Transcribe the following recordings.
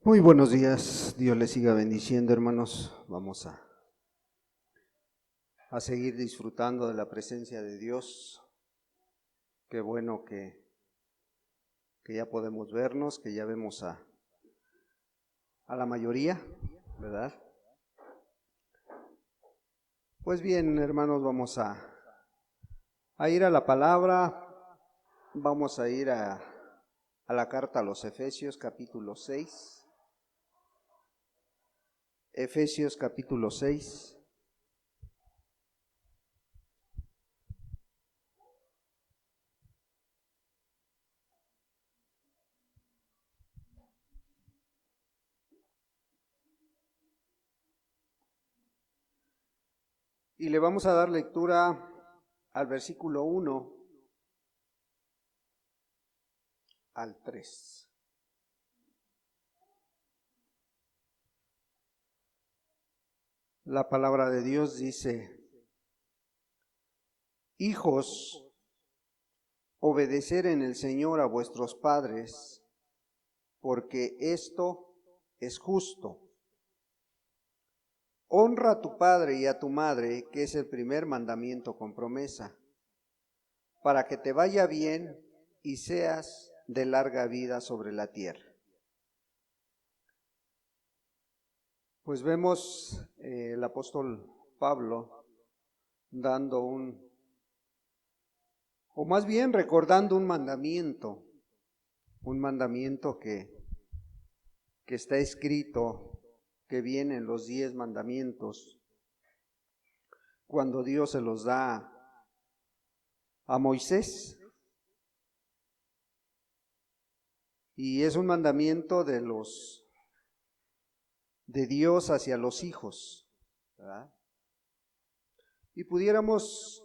Muy buenos días, Dios les siga bendiciendo, hermanos. Vamos a seguir disfrutando de la presencia de Dios. Qué bueno que ya podemos vernos, que ya vemos a la mayoría, ¿verdad? Pues bien, hermanos, vamos a ir a la palabra, vamos a ir a la carta a los Efesios capítulo 6. Efesios capítulo 6. Y le vamos a dar lectura al versículo 1 al 3. La palabra de Dios dice: Hijos, obedecer en el Señor a vuestros padres, porque esto es justo. Honra a tu padre y a tu madre, que es el primer mandamiento con promesa, para que te vaya bien y seas de larga vida sobre la tierra. Pues vemos el apóstol Pablo dando o más bien recordando un mandamiento que está escrito, que viene en los 10 mandamientos, cuando Dios se los da a Moisés. Y es un mandamiento de Dios hacia los hijos, ¿verdad? Y pudiéramos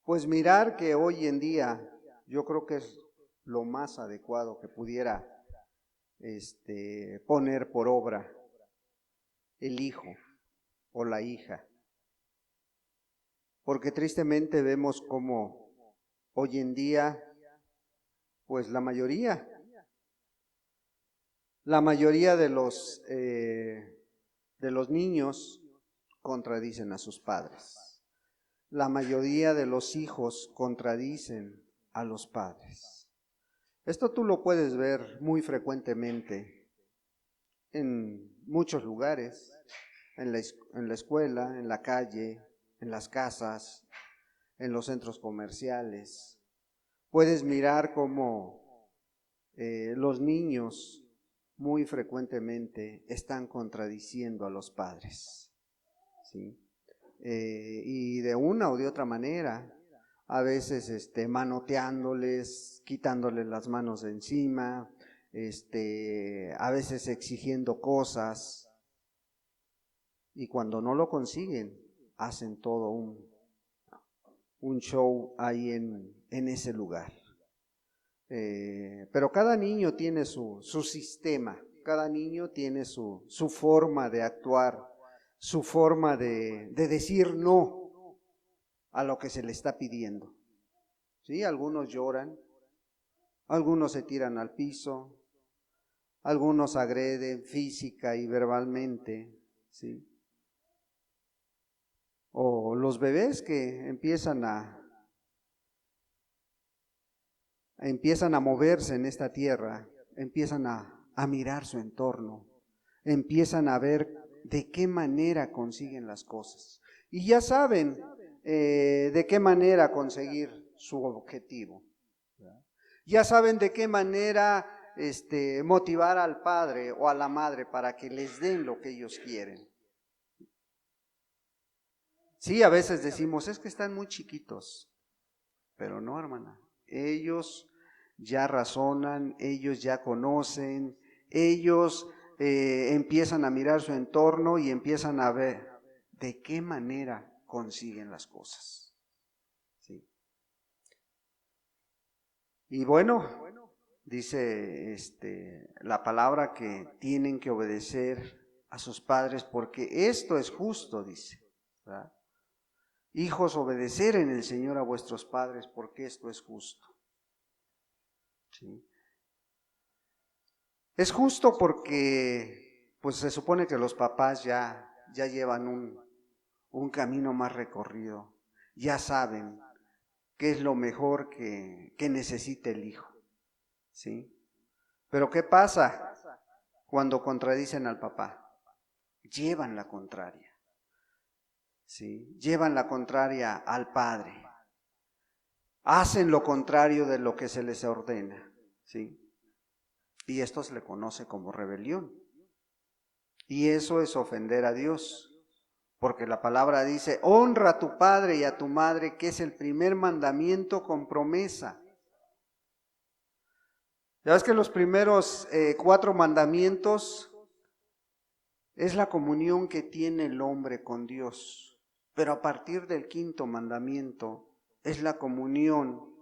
pues mirar que hoy en día yo creo que es lo más adecuado que pudiera poner por obra el hijo o la hija. Porque tristemente vemos como hoy en día, pues la mayoría de los niños contradicen a sus padres. La mayoría de los hijos contradicen a los padres. Esto tú lo puedes ver muy frecuentemente en muchos lugares, en la escuela, en la calle, en las casas, en los centros comerciales. Puedes mirar cómo los niños muy frecuentemente están contradiciendo a los padres, ¿sí? Y de una o de otra manera, a veces manoteándoles, quitándoles las manos de encima, a veces exigiendo cosas, y cuando no lo consiguen, hacen todo un show ahí en ese lugar. Pero cada niño tiene su sistema, cada niño tiene su forma de actuar, su forma de decir no a lo que se le está pidiendo. ¿Sí? Algunos lloran, algunos se tiran al piso, algunos agreden física y verbalmente, ¿sí? O los bebés que empiezan a moverse en esta tierra, empiezan a mirar su entorno, empiezan a ver de qué manera consiguen las cosas. Y ya saben de qué manera conseguir su objetivo. Ya saben de qué manera motivar al padre o a la madre para que les den lo que ellos quieren. Sí, a veces decimos, es que están muy chiquitos, pero no, hermana. Ellos ya razonan, ellos ya conocen, ellos empiezan a mirar su entorno y empiezan a ver de qué manera consiguen las cosas. ¿Sí? Y bueno, dice la palabra que tienen que obedecer a sus padres porque esto es justo, dice, ¿verdad? Hijos, obedecer en el Señor a vuestros padres porque esto es justo. ¿Sí? Es justo porque pues se supone que los papás ya llevan un camino más recorrido, ya saben qué es lo mejor que necesita el hijo, ¿sí? Pero ¿qué pasa cuando contradicen al papá? Llevan la contraria, ¿sí? Llevan la contraria al padre, hacen lo contrario de lo que se les ordena, ¿sí? Y esto se le conoce como rebelión. Y eso es ofender a Dios. Porque la palabra dice, honra a tu padre y a tu madre, que es el primer mandamiento con promesa. Ya ves que los primeros 4 mandamientos es la comunión que tiene el hombre con Dios. Pero a partir del 5.º mandamiento es la comunión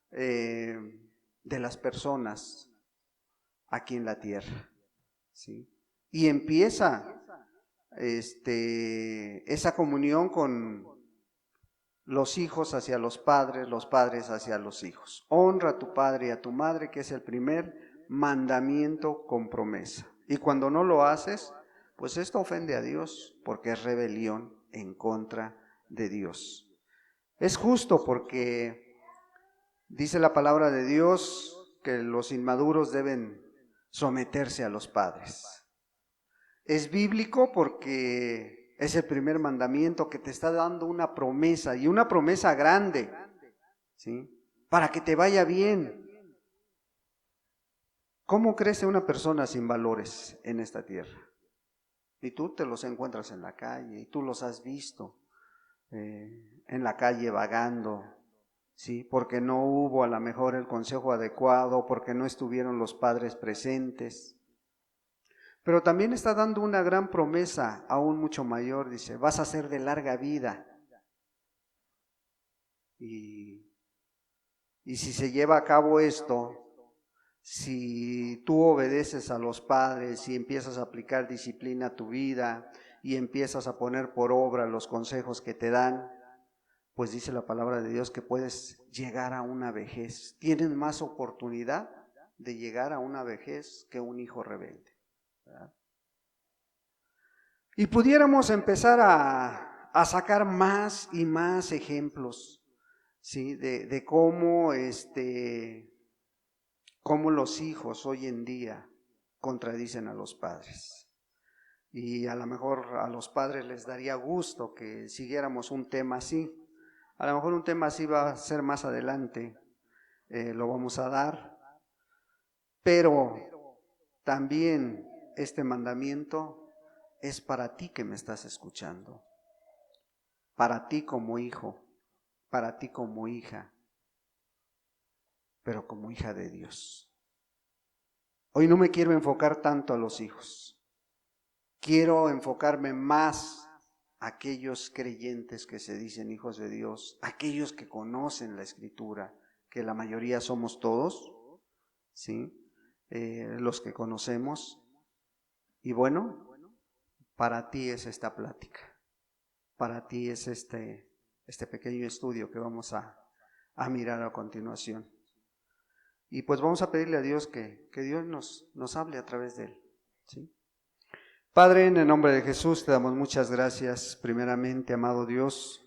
de las personas aquí en la tierra, ¿sí? Y empieza esa comunión con los hijos hacia los padres hacia los hijos. Honra a tu padre y a tu madre, que es el primer mandamiento con promesa. Y cuando no lo haces, pues esto ofende a Dios, porque es rebelión en contra de Dios. Es justo porque dice la palabra de Dios que los inmaduros deben someterse a los padres. Es bíblico porque es el primer mandamiento que te está dando una promesa, y una promesa grande, ¿sí? Para que te vaya bien. ¿Cómo crece una persona sin valores en esta tierra? Y tú te los encuentras en la calle, y tú los has visto en la calle vagando, ¿sí? Porque no hubo a lo mejor el consejo adecuado, porque no estuvieron los padres presentes. Pero también está dando una gran promesa, aún mucho mayor, dice, vas a ser de larga vida. Y si se lleva a cabo esto, si tú obedeces a los padres y empiezas a aplicar disciplina a tu vida y empiezas a poner por obra los consejos que te dan, pues dice la palabra de Dios que puedes llegar a una vejez. Tienes más oportunidad de llegar a una vejez que un hijo rebelde, ¿verdad? Y pudiéramos empezar a sacar más y más ejemplos, ¿sí? De cómo los hijos hoy en día contradicen a los padres. Y a lo mejor a los padres les daría gusto que siguiéramos un tema así. A lo mejor un tema así va a ser más adelante, lo vamos a dar. Pero también este mandamiento es para ti que me estás escuchando, para ti como hijo, para ti como hija, pero como hija de Dios. Hoy no me quiero enfocar tanto a los hijos, quiero enfocarme más a aquellos creyentes que se dicen hijos de Dios, aquellos que conocen la Escritura, que la mayoría somos todos, ¿sí? Los que conocemos. Y bueno, para ti es esta plática, para ti es este pequeño estudio que vamos a mirar a continuación. Y pues vamos a pedirle a Dios que Dios nos hable a través de él, ¿sí? Padre, en el nombre de Jesús te damos muchas gracias, primeramente, amado Dios,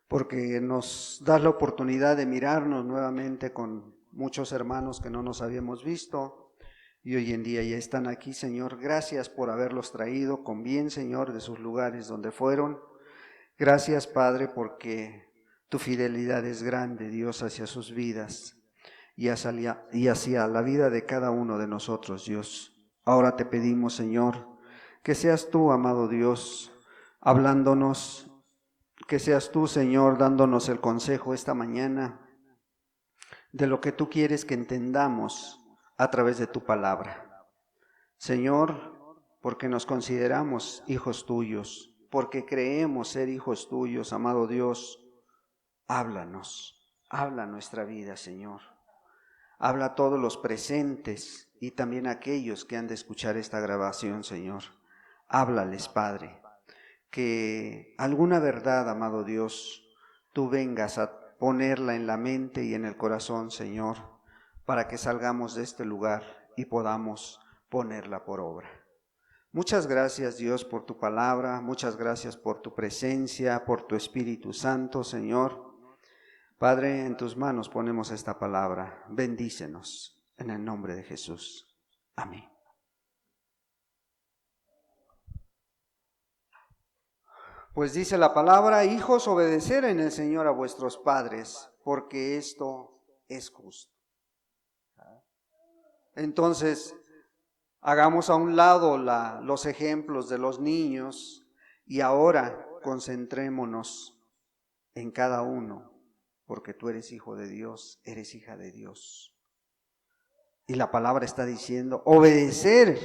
porque nos das la oportunidad de mirarnos nuevamente con muchos hermanos que no nos habíamos visto y hoy en día ya están aquí, Señor. Gracias por haberlos traído con bien, Señor, de sus lugares donde fueron. Gracias, Padre, porque tu fidelidad es grande, Dios, hacia sus vidas y hacia la vida de cada uno de nosotros, Dios. Ahora te pedimos, Señor, que seas tú, amado Dios, hablándonos, que seas tú, Señor, dándonos el consejo esta mañana de lo que tú quieres que entendamos a través de tu palabra. Señor, porque nos consideramos hijos tuyos, porque creemos ser hijos tuyos, amado Dios, háblanos, habla nuestra vida, Señor. Habla a todos los presentes y también a aquellos que han de escuchar esta grabación, Señor. Háblales, Padre, que alguna verdad, amado Dios, tú vengas a ponerla en la mente y en el corazón, Señor, para que salgamos de este lugar y podamos ponerla por obra. Muchas gracias, Dios, por tu palabra, muchas gracias por tu presencia, por tu Espíritu Santo, Señor. Padre, en tus manos ponemos esta palabra. Bendícenos en el nombre de Jesús. Amén. Pues dice la palabra: hijos, obedecer en el Señor a vuestros padres, porque esto es justo. Entonces, hagamos a un lado los ejemplos de los niños y ahora concentrémonos en cada uno, porque tú eres hijo de Dios, eres hija de Dios. Y la palabra está diciendo: obedecer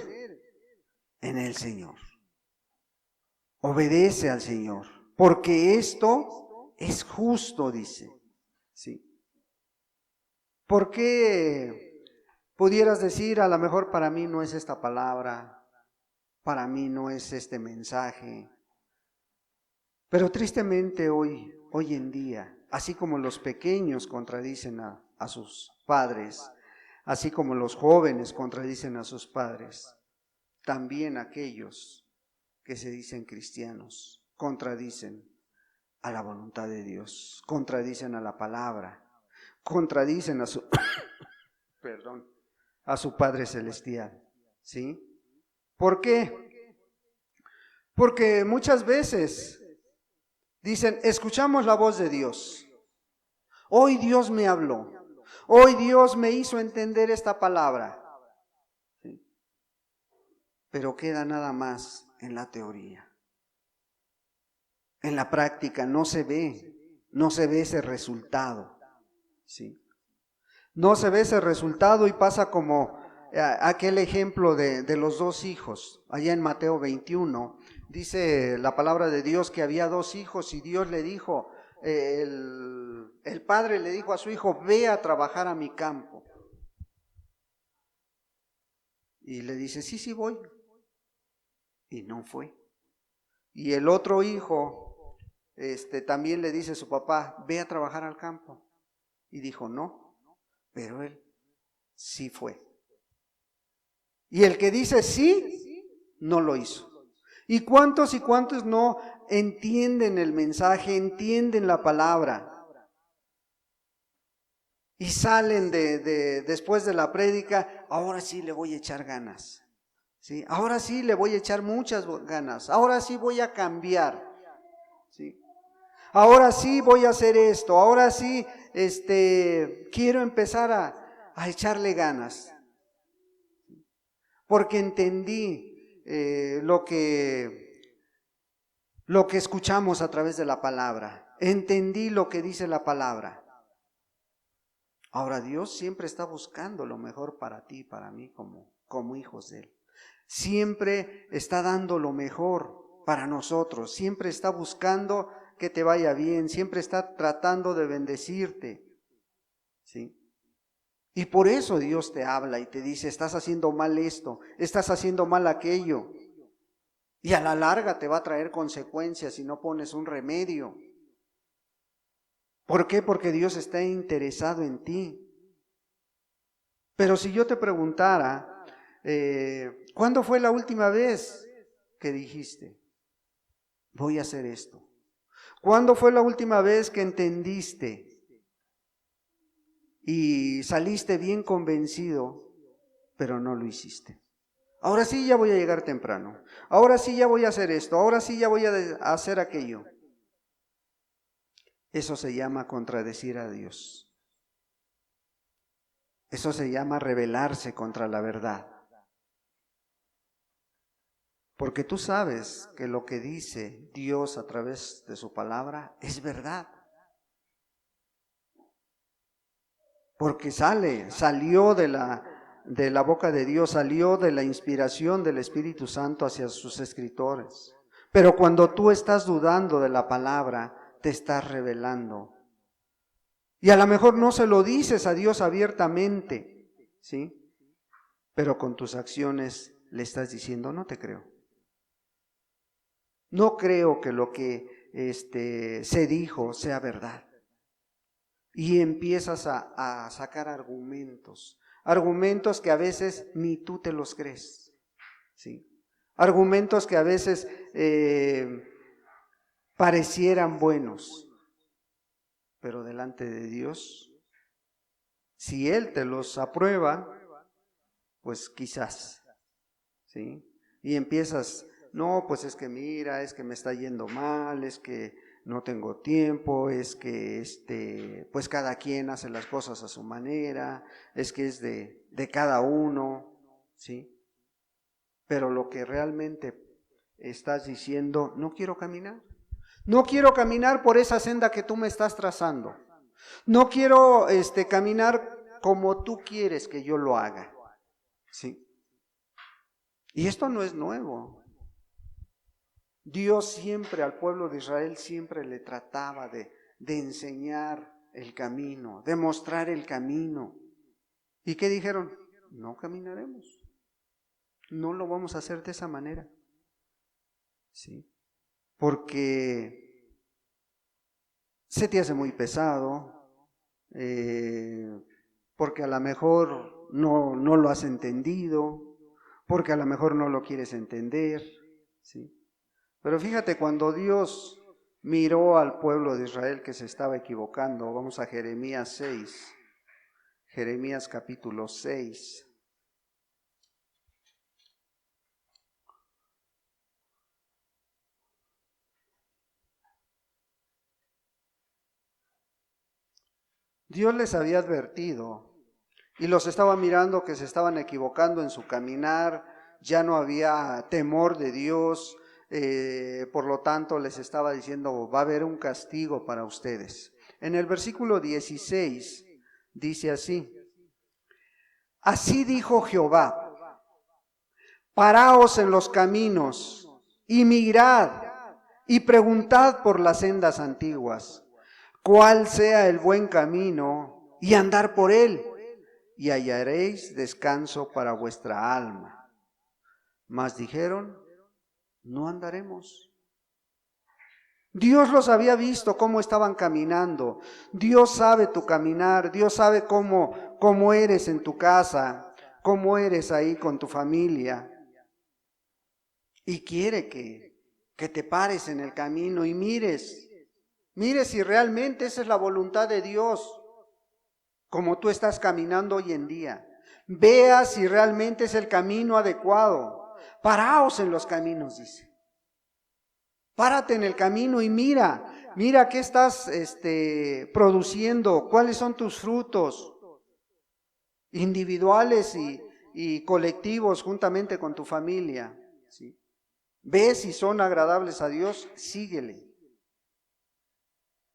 en el Señor. Obedece al Señor, porque esto es justo, dice. Sí. ¿Por qué pudieras decir, a lo mejor para mí no es esta palabra, para mí no es este mensaje? Pero tristemente hoy en día, así como los pequeños contradicen a sus padres, así como los jóvenes contradicen a sus padres, también aquellos que se dicen cristianos contradicen a la voluntad de Dios, contradicen a la palabra, contradicen a su a su Padre Celestial. ¿Sí? ¿Por qué? Porque muchas veces dicen: escuchamos la voz de Dios. Hoy Dios me habló. Hoy Dios me hizo entender esta palabra. ¿Sí? Pero queda nada más en la teoría. En la práctica no se ve ese resultado. ¿Sí? No se ve ese resultado y pasa como aquel ejemplo de los dos hijos. Allá en Mateo 21 dice la palabra de Dios que había dos hijos y Dios le dijo, el padre le dijo a su hijo: ve a trabajar a mi campo. Y le dice: sí voy. Y no fue. Y el otro hijo también le dice a su papá: ve a trabajar al campo. Y dijo: no, pero él sí fue. Y el que dice sí, no lo hizo. ¿Y cuántos no entienden el mensaje, entienden la palabra? Y salen después de la prédica: ahora sí le voy a echar ganas. ¿Sí? Ahora sí le voy a echar muchas ganas. Ahora sí voy a cambiar. ¿Sí? Ahora sí voy a hacer esto. Ahora sí quiero empezar a echarle ganas. Porque entendí lo que escuchamos a través de la palabra. Entendí lo que dice la palabra. Ahora, Dios siempre está buscando lo mejor para ti y para mí como hijos de Él. Siempre está dando lo mejor para nosotros. Siempre está buscando que te vaya bien. Siempre está tratando de bendecirte. ¿Sí? Y por eso Dios te habla y te dice: estás haciendo mal esto, estás haciendo mal aquello. Y a la larga te va a traer consecuencias si no pones un remedio. ¿Por qué? Porque Dios está interesado en ti. Pero si yo te preguntara, ¿cuándo fue la última vez que dijiste: voy a hacer esto? ¿Cuándo fue la última vez que entendiste y saliste bien convencido, pero no lo hiciste? Ahora sí ya voy a llegar temprano. Ahora sí ya voy a hacer esto. Ahora sí ya voy a hacer aquello. Eso se llama contradecir a Dios. Eso se llama rebelarse contra la verdad. Porque tú sabes que lo que dice Dios a través de su palabra es verdad. Porque salió de la boca de Dios, salió de la inspiración del Espíritu Santo hacia sus escritores. Pero cuando tú estás dudando de la palabra, te estás rebelando. Y a lo mejor no se lo dices a Dios abiertamente, ¿sí? Pero con tus acciones le estás diciendo: no te creo. No creo que lo que se dijo sea verdad. y empiezas a sacar argumentos que a veces ni tú te los crees, ¿sí? Argumentos que a veces parecieran buenos, pero delante de Dios, si Él te los aprueba, pues quizás, ¿sí? Y empiezas, no, pues es que mira, es que me está yendo mal, es que no tengo tiempo, es que pues cada quien hace las cosas a su manera, es que es de cada uno, ¿sí? Pero lo que realmente estás diciendo, no quiero caminar por esa senda que tú me estás trazando, no quiero caminar como tú quieres que yo lo haga, ¿sí? Y esto no es nuevo. Dios siempre al pueblo de Israel siempre le trataba de enseñar el camino, de mostrar el camino. ¿Y qué dijeron? No caminaremos, no lo vamos a hacer de esa manera, ¿sí? Porque se te hace muy pesado, porque a lo mejor no lo has entendido, porque a lo mejor no lo quieres entender, ¿sí? Pero fíjate, cuando Dios miró al pueblo de Israel que se estaba equivocando, vamos a Jeremías 6, Jeremías capítulo 6. Dios les había advertido y los estaba mirando que se estaban equivocando en su caminar, ya no había temor de Dios, por lo tanto les estaba diciendo, va a haber un castigo para ustedes. En el versículo 16 dice así: así dijo Jehová, paraos en los caminos y mirad y preguntad por las sendas antiguas, cuál sea el buen camino, y andar por él, y hallaréis descanso para vuestra alma. Mas dijeron, no andaremos. Dios los había visto cómo estaban caminando. Dios sabe tu caminar, Dios sabe cómo eres en tu casa, cómo eres ahí con tu familia. Y quiere que te pares en el camino y mires si realmente esa es la voluntad de Dios, como tú estás caminando hoy en día. Vea si realmente es el camino adecuado. Paraos en los caminos, dice. Párate en el camino y mira qué estás produciendo, cuáles son tus frutos individuales y colectivos juntamente con tu familia, ¿sí? Ve si son agradables a Dios, síguele.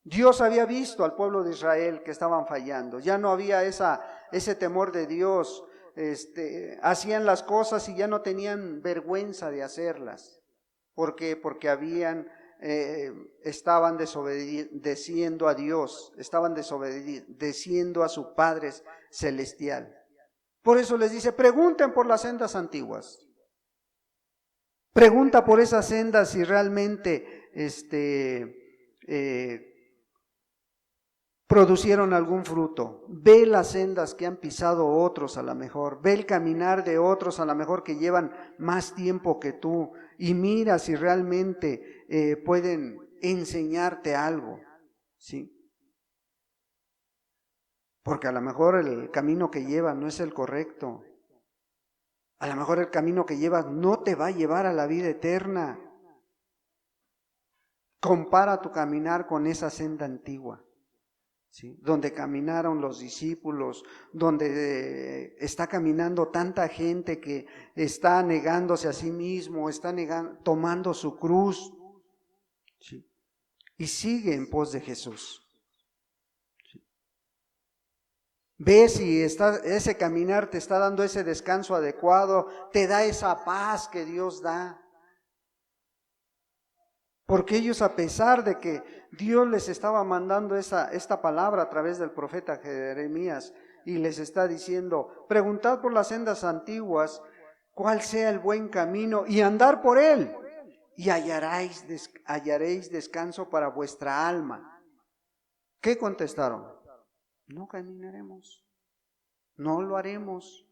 Dios había visto al pueblo de Israel que estaban fallando, ya no había ese temor de Dios, hacían las cosas y ya no tenían vergüenza de hacerlas. ¿Por qué? Porque estaban desobedeciendo a Dios, estaban desobedeciendo a su Padre Celestial. Por eso les dice, pregunten por las sendas antiguas. Pregunta por esas sendas si realmente producieron algún fruto. Ve las sendas que han pisado otros a lo mejor, ve el caminar de otros a lo mejor que llevan más tiempo que tú, y mira si realmente pueden enseñarte algo, ¿sí? Porque a lo mejor el camino que llevan no es el correcto. A lo mejor el camino que llevas no te va a llevar a la vida eterna. Compara tu caminar con esa senda antigua, ¿sí? Donde caminaron los discípulos, donde está caminando tanta gente que está negándose a sí mismo, está tomando su cruz, ¿sí? Y sigue en pos de Jesús. ¿Sí? Ve si ese caminar te está dando ese descanso adecuado, te da esa paz que Dios da. Porque ellos, a pesar de que Dios les estaba mandando esta palabra a través del profeta Jeremías, y les está diciendo, preguntad por las sendas antiguas, cuál sea el buen camino, y andar por él, y hallaréis descanso para vuestra alma. ¿Qué contestaron? no caminaremos, no lo haremos.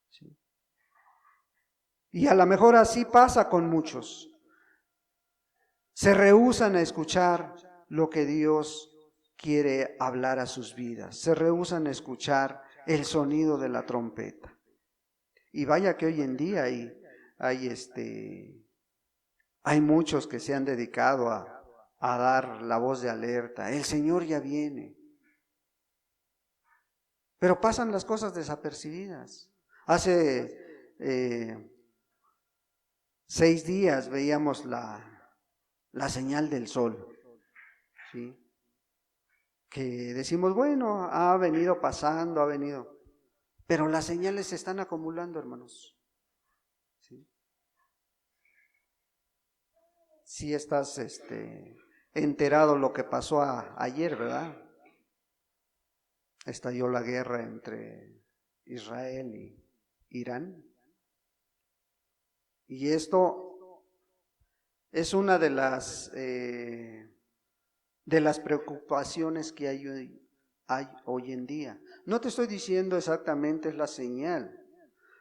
¿Sí? Y a lo mejor así pasa con muchos. Se rehúsan a escuchar lo que Dios quiere hablar a sus vidas. Se rehúsan a escuchar el sonido de la trompeta. Y vaya que hoy en día hay muchos que se han dedicado a dar la voz de alerta. El Señor ya viene. Pero pasan las cosas desapercibidas. Hace 6 días veíamos la señal del sol, ¿sí? Que decimos, bueno, ha venido pasando, pero las señales se están acumulando, hermanos. ¿Sí? Sí estás enterado lo que pasó ayer, ¿verdad? Estalló la guerra entre Israel y Irán. Y esto es una de las preocupaciones que hay hoy en día. No te estoy diciendo exactamente es la señal,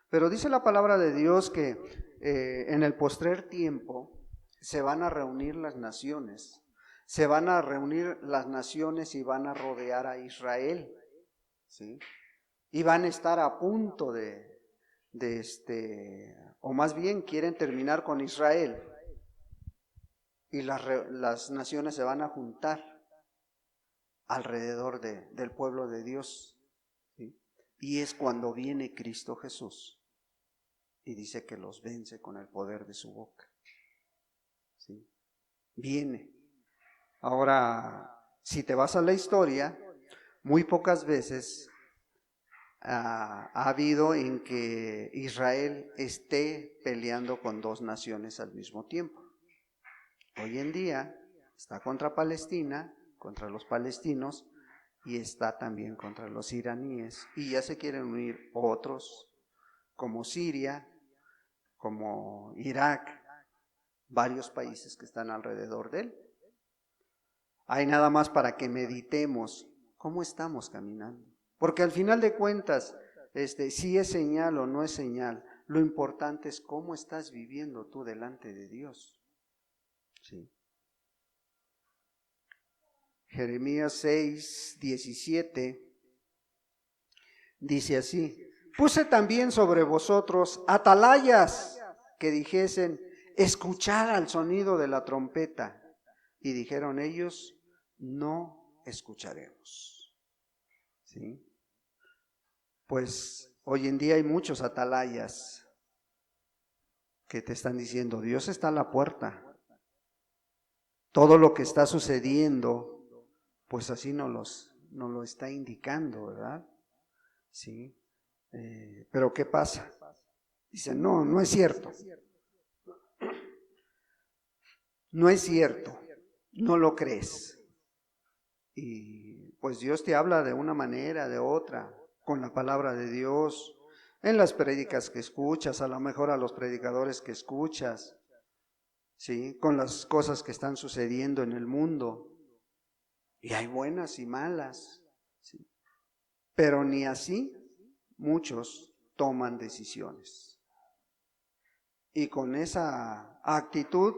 pero dice la palabra de Dios que en el postrer tiempo se van a reunir las naciones. Se van a reunir las naciones y van a rodear a Israel, ¿sí? Y van a estar a punto o más bien quieren terminar con Israel. Y las naciones se van a juntar alrededor del pueblo de Dios, ¿sí? Y es cuando viene Cristo Jesús y dice que los vence con el poder de su boca, ¿sí? Viene. Ahora, si te vas a la historia, muy pocas veces ha habido en que Israel esté peleando con 2 naciones al mismo tiempo. Hoy en día está contra Palestina, contra los palestinos, y está también contra los iraníes. Y ya se quieren unir otros, como Siria, como Irak, varios países que están alrededor de él. Hay nada más para que meditemos cómo estamos caminando. Porque al final de cuentas, si es señal o no es señal, lo importante es cómo estás viviendo tú delante de Dios. Sí. Jeremías 6:17 dice así: puse también sobre vosotros atalayas que dijesen, escuchad al sonido de la trompeta. Y dijeron ellos, no escucharemos. ¿Sí? Pues hoy en día hay muchos atalayas que te están diciendo, Dios está a la puerta. Todo lo que está sucediendo, pues así nos lo está indicando, ¿verdad? Sí. Pero ¿qué pasa? Dicen, no es cierto. No es cierto. No lo crees. Y pues Dios te habla de una manera, de otra, con la palabra de Dios, en las prédicas que escuchas, a lo mejor a los predicadores que escuchas, ¿sí? Con las cosas que están sucediendo en el mundo. Y hay buenas y malas, ¿sí? Pero ni así muchos toman decisiones. Y con esa actitud,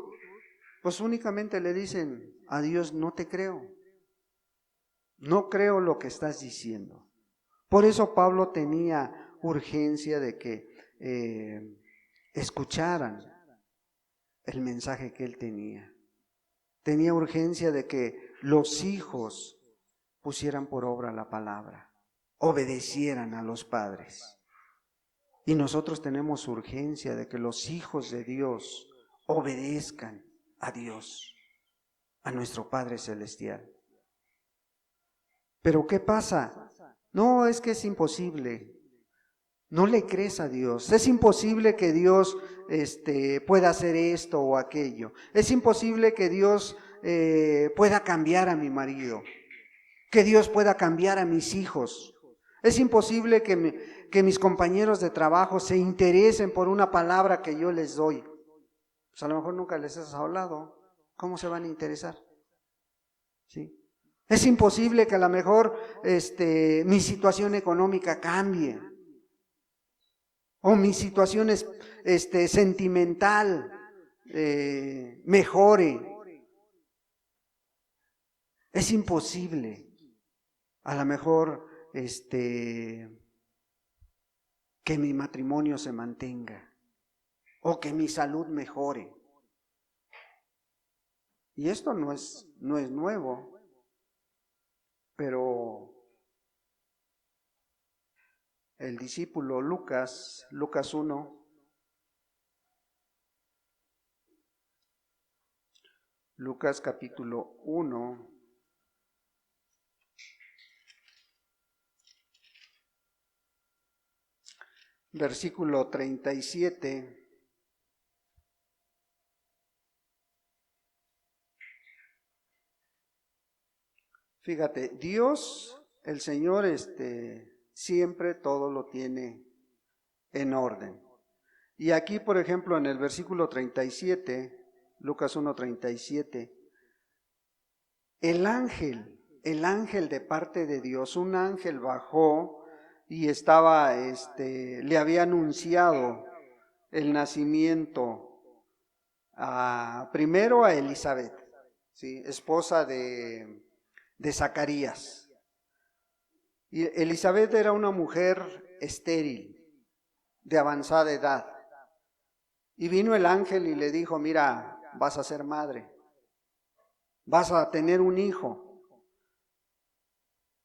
pues únicamente le dicen a Dios, no te creo. No creo lo que estás diciendo. Por eso Pablo tenía urgencia de que escucharan el mensaje que él tenía. Tenía urgencia de que los hijos pusieran por obra la palabra, obedecieran a los padres. Y nosotros tenemos urgencia de que los hijos de Dios obedezcan a Dios, a nuestro Padre Celestial. Pero ¿qué pasa? No, es que es imposible. No le crees a Dios. Es imposible que Dios pueda hacer esto o aquello. Es imposible que Dios pueda cambiar a mi marido, que Dios pueda cambiar a mis hijos. Es imposible que mis compañeros de trabajo se interesen por una palabra que yo les doy. Pues a lo mejor nunca les has hablado. ¿Cómo se van a interesar? ¿Sí? Es imposible que a lo mejor mi situación económica cambie, o mi situación sentimental mejore. Es imposible. A lo mejor que mi matrimonio se mantenga o que mi salud mejore. Y esto no es nuevo, pero el discípulo Lucas 1, Lucas capítulo 1, versículo 37. Fíjate, Dios, el Señor, siempre todo lo tiene en orden. Y aquí, por ejemplo, en el versículo 37, Lucas 1:37, el ángel de parte de Dios, un ángel bajó y le había anunciado el nacimiento primero a Elizabeth, ¿sí? Esposa de Zacarías. Y Elizabeth era una mujer estéril, de avanzada edad. Y vino el ángel y le dijo, mira, vas a ser madre, vas a tener un hijo.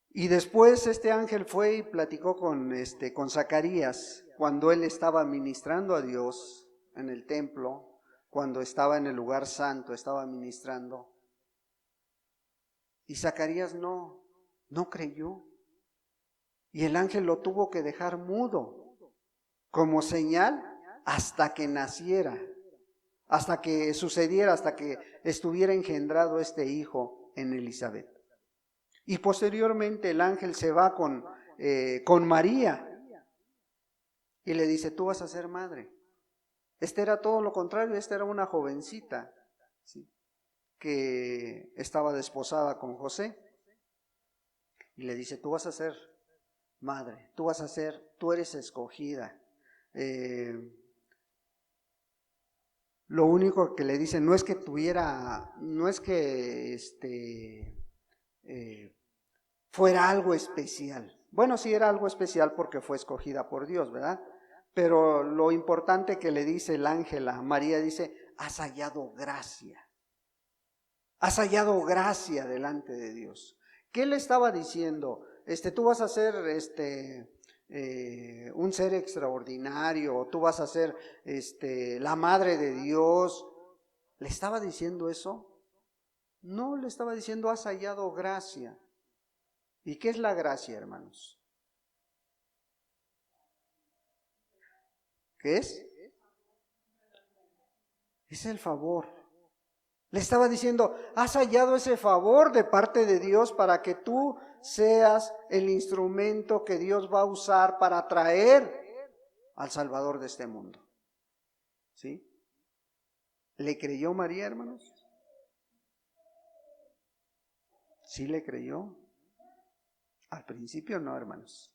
Y después este ángel fue y platicó con Zacarías cuando él estaba ministrando a Dios en el templo, cuando estaba en el lugar santo, estaba ministrando. Y Zacarías no creyó. Y el ángel lo tuvo que dejar mudo como señal hasta que naciera, hasta que sucediera, hasta que estuviera engendrado este hijo en Elizabeth. Y posteriormente el ángel se va con María y le dice, tú vas a ser madre. Era todo lo contrario, era una jovencita, ¿sí?, que estaba desposada con José. Y le dice, tú vas a ser madre, tú eres escogida. Lo único que le dice no es que fuera algo especial. Bueno, sí era algo especial porque fue escogida por Dios, ¿verdad? Pero lo importante que le dice el ángel a María, dice, has hallado gracia. Has hallado gracia delante de Dios. ¿Qué le estaba diciendo? Tú vas a ser un ser extraordinario, tú vas a ser la madre de Dios. ¿Le estaba diciendo eso? No, le estaba diciendo, has hallado gracia. ¿Y qué es la gracia, hermanos? ¿Qué es? Es el favor. Le estaba diciendo, has hallado ese favor de parte de Dios para que tú seas el instrumento que Dios va a usar para traer al Salvador de este mundo. ¿Sí? ¿Le creyó María, hermanos? ¿Sí le creyó? Al principio no, hermanos.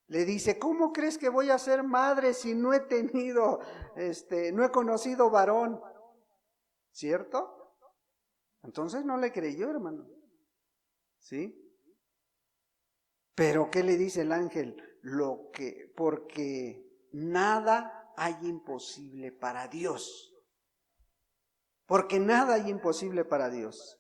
Le dice, ¿cómo crees que voy a ser madre si no he tenido, no he conocido varón? ¿Cierto? Entonces no le creyó, hermano. ¿Sí? Pero ¿qué le dice el ángel? Porque nada hay imposible para Dios. Porque nada hay imposible para Dios.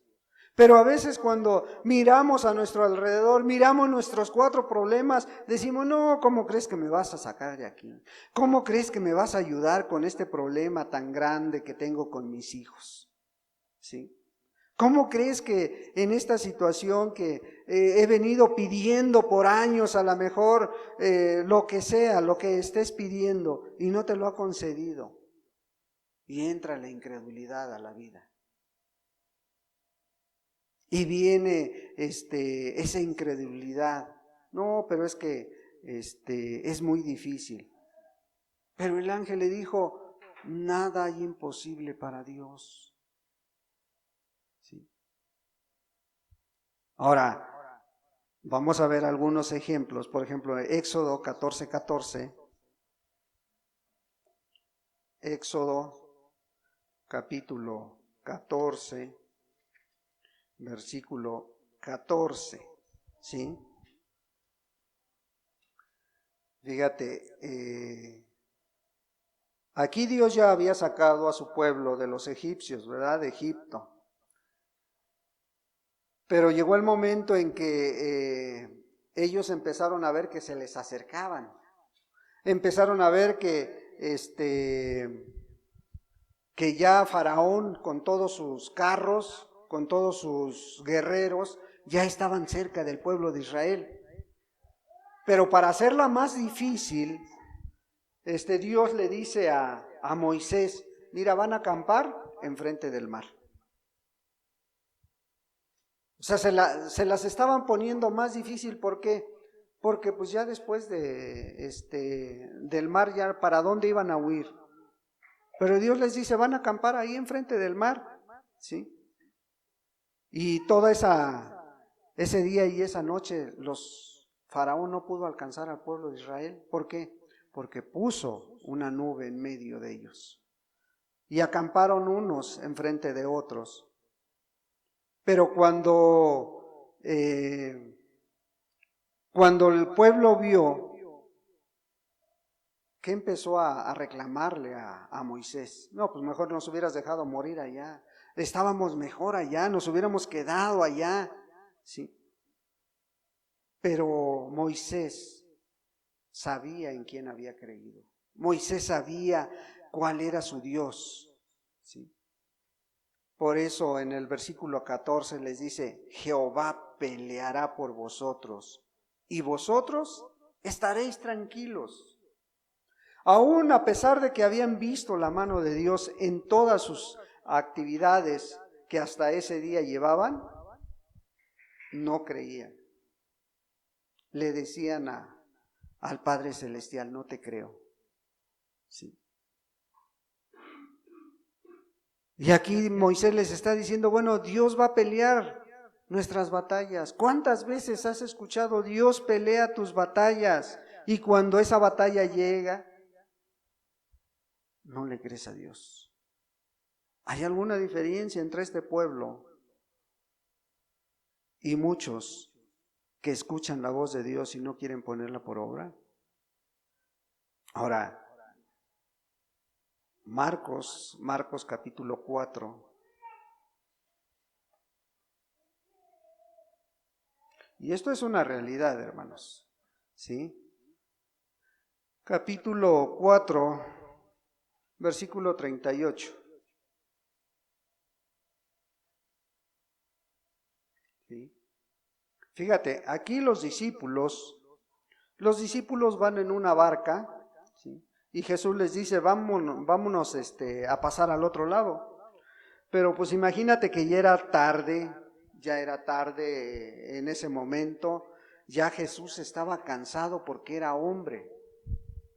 Pero a veces cuando miramos a nuestro alrededor, miramos nuestros 4 problemas, decimos, no, ¿cómo crees que me vas a sacar de aquí? ¿Cómo crees que me vas a ayudar con este problema tan grande que tengo con mis hijos? ¿Sí? ¿Cómo crees que en esta situación que he venido pidiendo por años, a lo mejor lo que sea, lo que estés pidiendo y no te lo ha concedido? Y entra la incredulidad a la vida. Y viene esa incredulidad. No, pero es que es muy difícil. Pero el ángel le dijo, nada hay imposible para Dios. ¿Sí? Ahora, vamos a ver algunos ejemplos. Por ejemplo, Éxodo 14:14. Éxodo capítulo 14, versículo 14. ¿Sí? Fíjate, aquí Dios ya había sacado a su pueblo de los egipcios, ¿verdad? De Egipto. Pero llegó el momento en que ellos empezaron a ver que se les acercaban. Empezaron a ver que ya Faraón con todos sus carros, con todos sus guerreros, ya estaban cerca del pueblo de Israel. Pero para hacerla más difícil, Dios le dice a Moisés, mira, van a acampar enfrente del mar. O sea, se las estaban poniendo más difícil. ¿Por qué? Porque pues ya después del mar, ya para dónde iban a huir. Pero Dios les dice, van a acampar ahí enfrente del mar, ¿sí? Y toda ese día y esa noche Faraón no pudo alcanzar al pueblo de Israel. ¿Por qué? Porque puso una nube en medio de ellos. Y acamparon unos enfrente de otros. Pero cuando el pueblo vio, ¿qué empezó a reclamarle a Moisés? No, pues mejor nos hubieras dejado morir allá. Estábamos mejor allá, nos hubiéramos quedado allá. Sí. Pero Moisés sabía en quién había creído. Moisés sabía cuál era su Dios. ¿Sí? Por eso en el versículo 14 les dice, Jehová peleará por vosotros y vosotros estaréis tranquilos. Aún a pesar de que habían visto la mano de Dios en todas sus actividades que hasta ese día llevaban, no creían. Le decían al Padre Celestial, no te creo. Sí. Y aquí Moisés les está diciendo, bueno, Dios va a pelear nuestras batallas. ¿Cuántas veces has escuchado Dios pelea tus batallas? Y cuando esa batalla llega, no le crees a Dios. ¿Hay alguna diferencia entre este pueblo y muchos que escuchan la voz de Dios y no quieren ponerla por obra? Ahora, Marcos capítulo 4. Y esto es una realidad, hermanos. ¿Sí? Capítulo 4, versículo 38. ¿Sí? Fíjate, aquí los discípulos van en una barca, ¿sí? Y Jesús les dice, vámonos a pasar al otro lado. Pero pues imagínate que ya era tarde en ese momento, ya Jesús estaba cansado porque era hombre,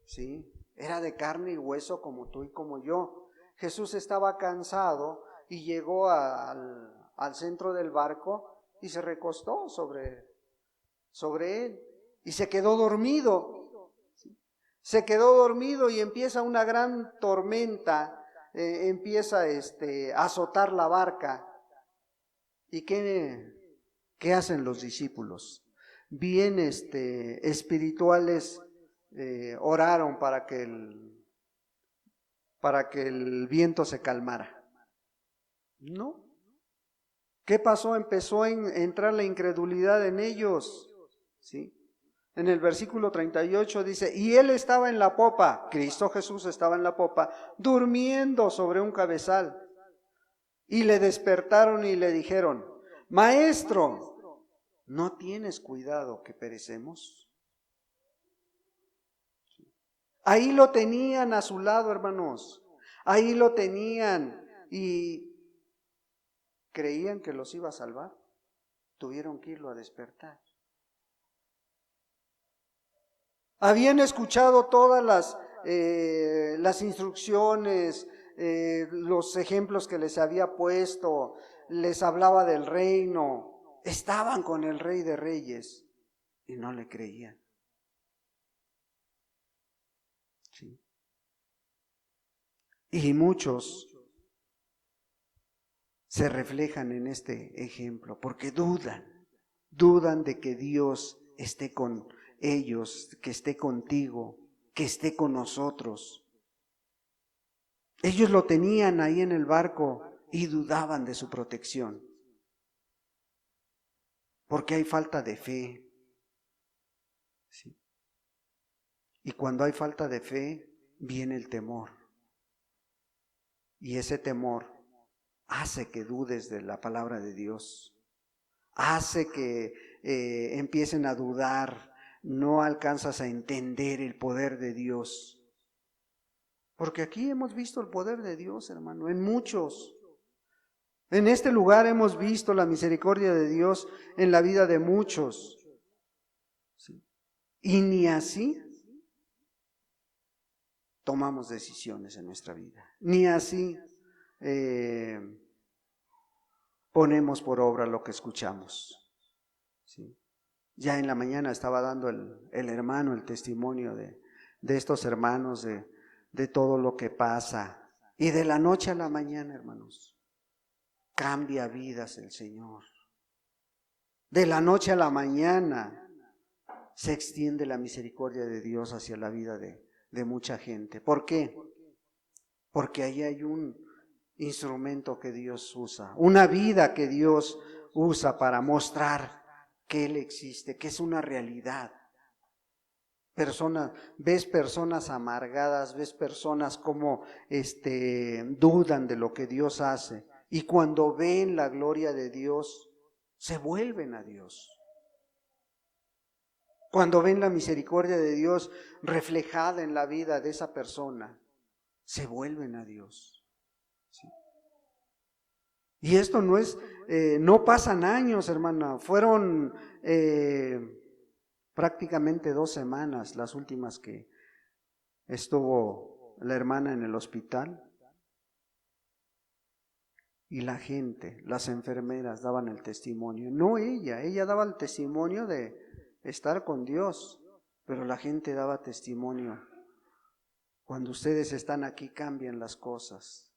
¿sí? Era de carne y hueso como tú y como yo. Jesús estaba cansado y llegó al centro del barco y se recostó sobre él y se quedó dormido. Se quedó dormido y empieza una gran tormenta, empieza a azotar la barca. ¿Y qué hacen los discípulos? Bien espirituales, oraron para que el viento se calmara. ¿No? ¿Qué pasó? Empezó a entrar la incredulidad en ellos. ¿Sí? En el versículo 38 dice, y él estaba en la popa, Cristo Jesús estaba en la popa, durmiendo sobre un cabezal. Y le despertaron y le dijeron, Maestro, ¿no tienes cuidado que perecemos? Ahí lo tenían a su lado, hermanos. Ahí lo tenían y creían que los iba a salvar. Tuvieron que irlo a despertar. Habían escuchado todas las instrucciones, los ejemplos que les había puesto, les hablaba del reino. estaban con el Rey de Reyes y no le creían. ¿Sí? Y muchos se reflejan en este ejemplo porque dudan de que Dios esté con ellos, que esté contigo, que esté con nosotros. Ellos lo tenían ahí en el barco y dudaban de su protección, porque hay falta de fe. ¿Sí? Y cuando hay falta de fe, viene el temor. Y ese temor hace que dudes de la palabra de Dios, hace que empiecen a dudar, no alcanzas a entender el poder de Dios. Porque aquí hemos visto el poder de Dios, hermano, en muchos. En este lugar hemos visto la misericordia de Dios en la vida de muchos. ¿Sí? Y ni así tomamos decisiones en nuestra vida. Ni así ponemos por obra lo que escuchamos. ¿Sí? Ya en la mañana estaba dando el hermano el testimonio de estos hermanos, de todo lo que pasa. Y de la noche a la mañana, hermanos, cambia vidas el Señor. De la noche a la mañana se extiende la misericordia de Dios hacia la vida de mucha gente. ¿Por qué? Porque ahí hay un instrumento que Dios usa, una vida que Dios usa para mostrar que Él existe, que es una realidad. Ves personas amargadas, ves personas como dudan de lo que Dios hace, y cuando ven la gloria de Dios, se vuelven a Dios. Cuando ven la misericordia de Dios reflejada en la vida de esa persona, se vuelven a Dios. ¿Sí? Y esto no pasan años, hermana. Fueron prácticamente 2 semanas las últimas que estuvo la hermana en el hospital. Y la gente, las enfermeras daban el testimonio. No ella daba el testimonio de estar con Dios, pero la gente daba testimonio. Cuando ustedes están aquí cambian las cosas.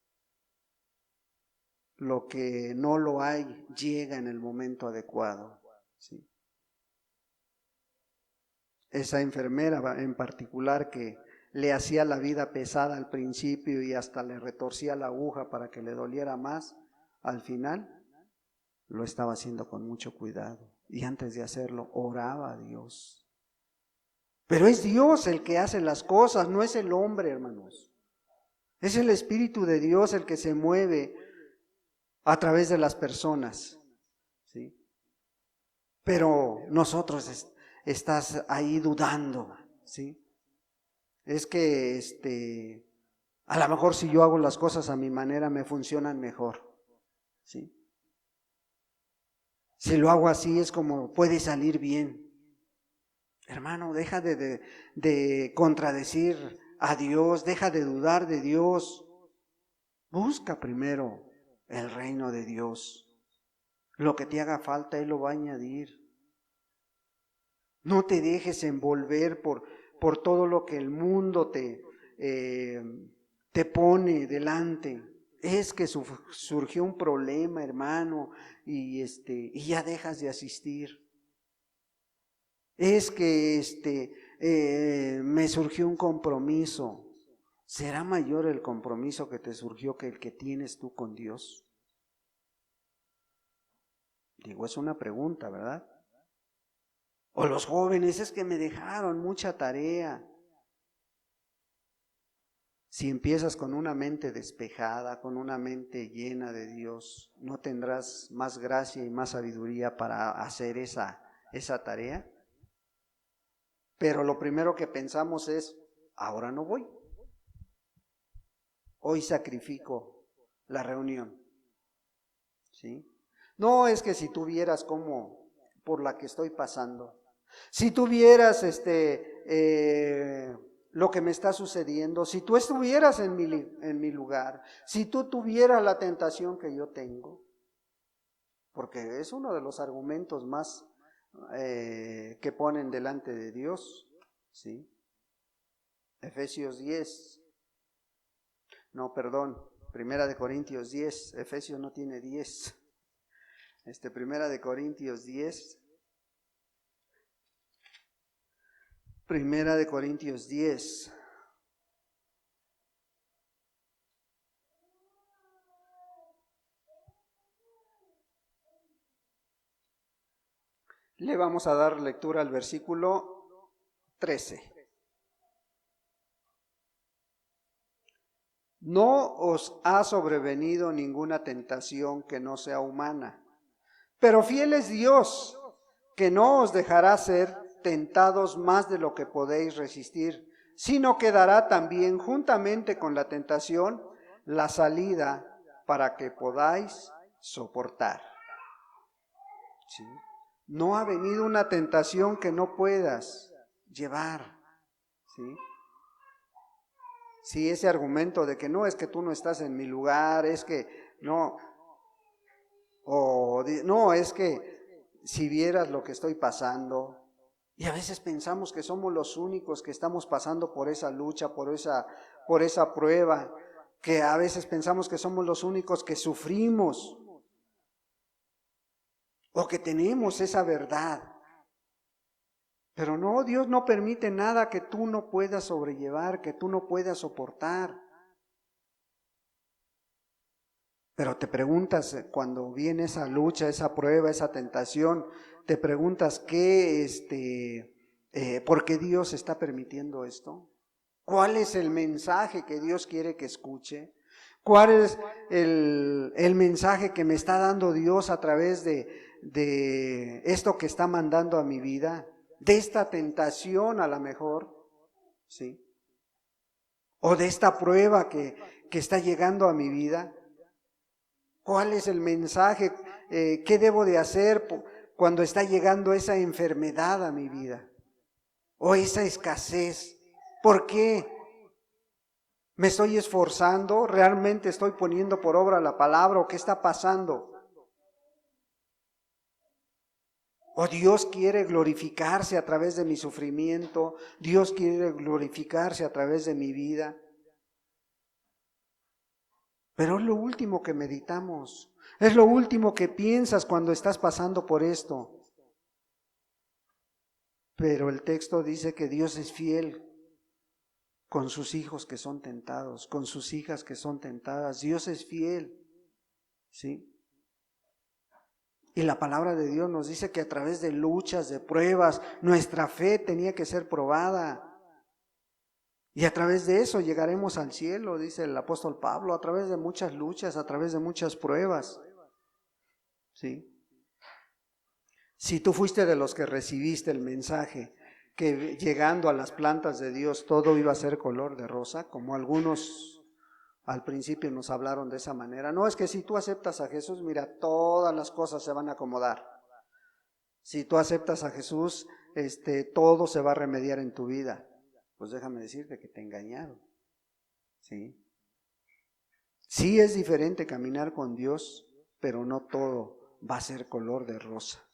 Lo que no lo hay llega en el momento adecuado. ¿Sí? Esa enfermera en particular que le hacía la vida pesada al principio y hasta le retorcía la aguja para que le doliera más, al final lo estaba haciendo con mucho cuidado. Y antes de hacerlo, oraba a Dios. Pero es Dios el que hace las cosas, no es el hombre, hermanos. Es el Espíritu de Dios el que se mueve a través de las personas. ¿Sí? Pero nosotros estás ahí dudando. ¿Sí? Es que a lo mejor si yo hago las cosas a mi manera me funcionan mejor. ¿Sí? Si lo hago así es como puede salir bien. Hermano, deja de contradecir a Dios, deja de dudar de Dios. Busca primero el reino de Dios. Lo que te haga falta, Él lo va a añadir. No te dejes envolver por todo lo que el mundo te pone delante. Es que surgió un problema, hermano, y ya dejas de asistir. Es que me surgió un compromiso. ¿Será mayor el compromiso que te surgió que el que tienes tú con Dios? Digo, es una pregunta, ¿verdad? O los jóvenes, es que me dejaron mucha tarea. Si empiezas con una mente despejada, con una mente llena de Dios, ¿no tendrás más gracia y más sabiduría para hacer esa tarea? Pero lo primero que pensamos es, ahora no voy. Hoy sacrifico la reunión. ¿Sí? No es que si tú vieras cómo por la que estoy pasando, si tú vieras lo que me está sucediendo, si tú estuvieras en mi lugar, si tú tuvieras la tentación que yo tengo, porque es uno de los argumentos más que ponen delante de Dios, ¿sí? Efesios 10, no, perdón, Primera de Corintios 10, Efesios no tiene 10, Primera de Corintios 10, Primera de Corintios 10. Le vamos a dar lectura al versículo 13. No os ha sobrevenido ninguna tentación que no sea humana, pero fiel es Dios, que no os dejará ser tentados más de lo que podéis resistir, sino que dará también juntamente con la tentación la salida para que podáis soportar. ¿Sí? No ha venido una tentación que no puedas llevar, ¿sí? Sí, ese argumento de que no, es que tú no estás en mi lugar, es que no, o no, es que si vieras lo que estoy pasando, y a veces pensamos que somos los únicos que estamos pasando por esa lucha, por esa prueba, que a veces pensamos que somos los únicos que sufrimos, o que tenemos esa verdad. Pero no, Dios no permite nada que tú no puedas sobrellevar, que tú no puedas soportar. Pero te preguntas, cuando viene esa lucha, esa prueba, esa tentación, te preguntas ¿por qué Dios está permitiendo esto? ¿Cuál es el mensaje que Dios quiere que escuche? ¿Cuál es el mensaje que me está dando Dios a través de esto que está mandando a mi vida? De esta tentación a lo mejor, ¿sí? O de esta prueba que está llegando a mi vida. ¿Cuál es el mensaje? ¿Qué debo de hacer cuando está llegando esa enfermedad a mi vida? O esa escasez. ¿Por qué? ¿Me estoy esforzando? ¿Realmente estoy poniendo por obra la palabra? ¿O qué está pasando? ¿O Dios quiere glorificarse a través de mi sufrimiento? ¿Dios quiere glorificarse a través de mi vida? Pero es lo último que meditamos. Es lo último que piensas cuando estás pasando por esto. Pero el texto dice que Dios es fiel con sus hijos que son tentados, con sus hijas que son tentadas. Dios es fiel, ¿sí? Y la palabra de Dios nos dice que a través de luchas, de pruebas, nuestra fe tenía que ser probada. Y a través de eso llegaremos al cielo, dice el apóstol Pablo, a través de muchas luchas, a través de muchas pruebas, ¿sí? Si tú fuiste de los que recibiste el mensaje que llegando a las plantas de Dios todo iba a ser color de rosa, como algunos al principio nos hablaron de esa manera. No, es que si tú aceptas a Jesús, mira, todas las cosas se van a acomodar. Si tú aceptas a Jesús, todo se va a remediar en tu vida. Pues déjame decirte que te engañaron, ¿sí? Sí es diferente caminar con Dios, pero no todo va a ser color de rosa,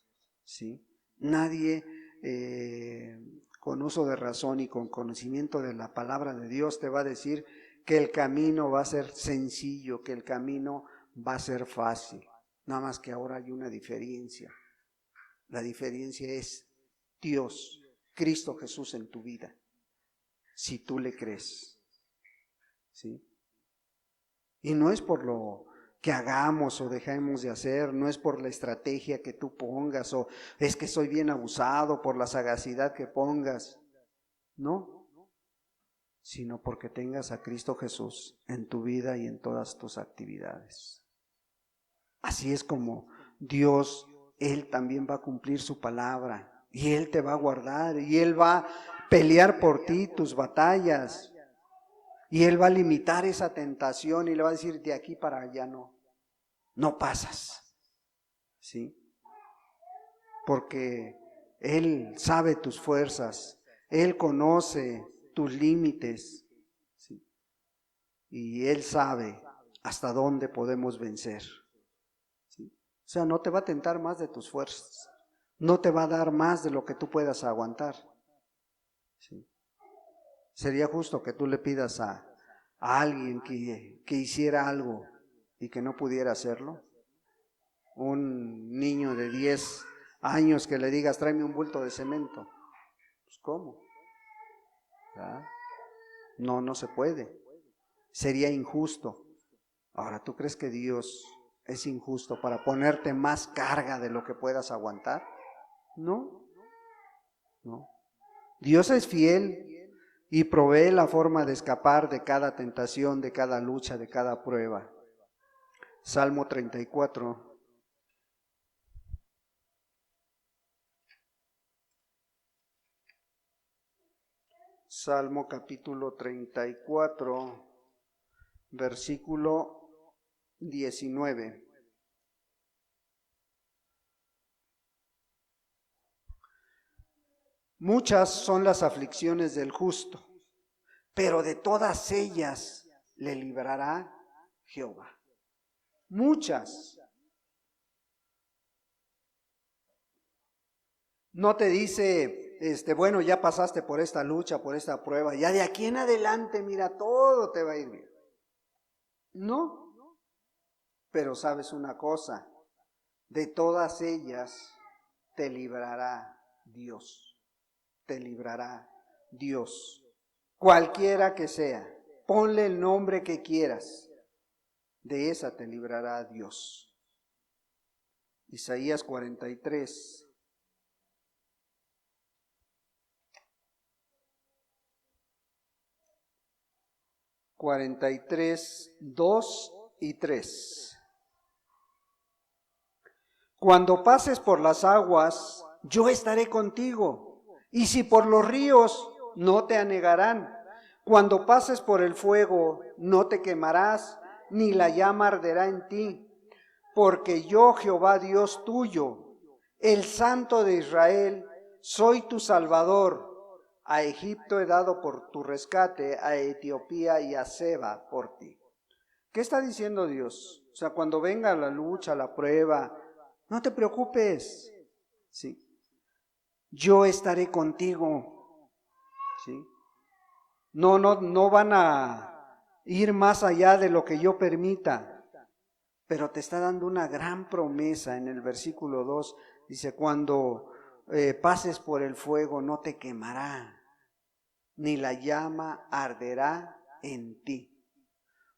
¿sí? Nadie con uso de razón y con conocimiento de la palabra de Dios te va a decir que el camino va a ser sencillo, que el camino va a ser fácil. Nada más que ahora hay una diferencia. La diferencia es Dios, Cristo Jesús en tu vida, si tú le crees, ¿sí? Y no es por lo que hagamos o dejemos de hacer, no es por la estrategia que tú pongas o es que soy bien abusado por la sagacidad que pongas, no, sino porque tengas a Cristo Jesús en tu vida y en todas tus actividades. Así es como Dios, Él también va a cumplir su palabra y Él te va a guardar y Él va a pelear por ti tus batallas. Y Él va a limitar esa tentación y le va a decir, de aquí para allá no pasas, ¿sí? Porque Él sabe tus fuerzas, Él conoce tus límites, ¿sí? Y Él sabe hasta dónde podemos vencer, ¿sí? O sea, no te va a tentar más de tus fuerzas. No te va a dar más de lo que tú puedas aguantar. ¿Sí? Sería justo que tú le pidas a alguien que hiciera algo y que no pudiera hacerlo. Un niño de 10 años que le digas, tráeme un bulto de cemento. Pues, ¿cómo? ¿Verdad? No, no se puede. Sería injusto. Ahora, ¿tú crees que Dios es injusto para ponerte más carga de lo que puedas aguantar? No, no. Dios es fiel y provee la forma de escapar de cada tentación, de cada lucha, de cada prueba. Salmo 34. Salmo capítulo 34, versículo 19. Muchas son las aflicciones del justo, pero de todas ellas le librará Jehová. Muchas. No te dice, bueno, ya pasaste por esta lucha, por esta prueba, ya de aquí en adelante, mira, todo te va a ir bien. No, pero sabes una cosa, de todas ellas te librará Dios, te librará Dios, cualquiera que sea, ponle el nombre que quieras, de esa te librará Dios. Isaías 43. 43, 2 y 3. Cuando pases por las aguas, yo estaré contigo, y si por los ríos, no te anegarán. Cuando pases por el fuego, no te quemarás, ni la llama arderá en ti, porque yo, Jehová Dios tuyo, el Santo de Israel, soy tu Salvador. A Egipto he dado por tu rescate, a Etiopía y a Seba por ti. ¿Qué está diciendo Dios? O sea, cuando venga la lucha, la prueba, no te preocupes, ¿sí? Yo estaré contigo, ¿sí? No van a ir más allá de lo que yo permita, pero te está dando una gran promesa en el versículo 2. Dice, cuando pases por el fuego no te quemará, ni la llama arderá en ti.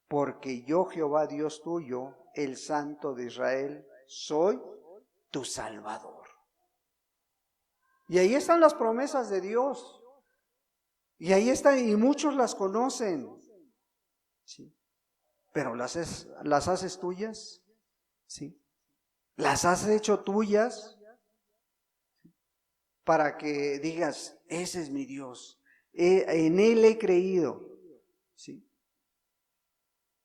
Porque yo, Jehová Dios tuyo, el Santo de Israel, soy tu Salvador. Y ahí están las promesas de Dios. Y ahí están, y muchos las conocen. ¿Sí? Pero las haces tuyas. ¿Sí? Las has hecho tuyas para que digas, ese es mi Dios. En Él he creído. ¿Sí?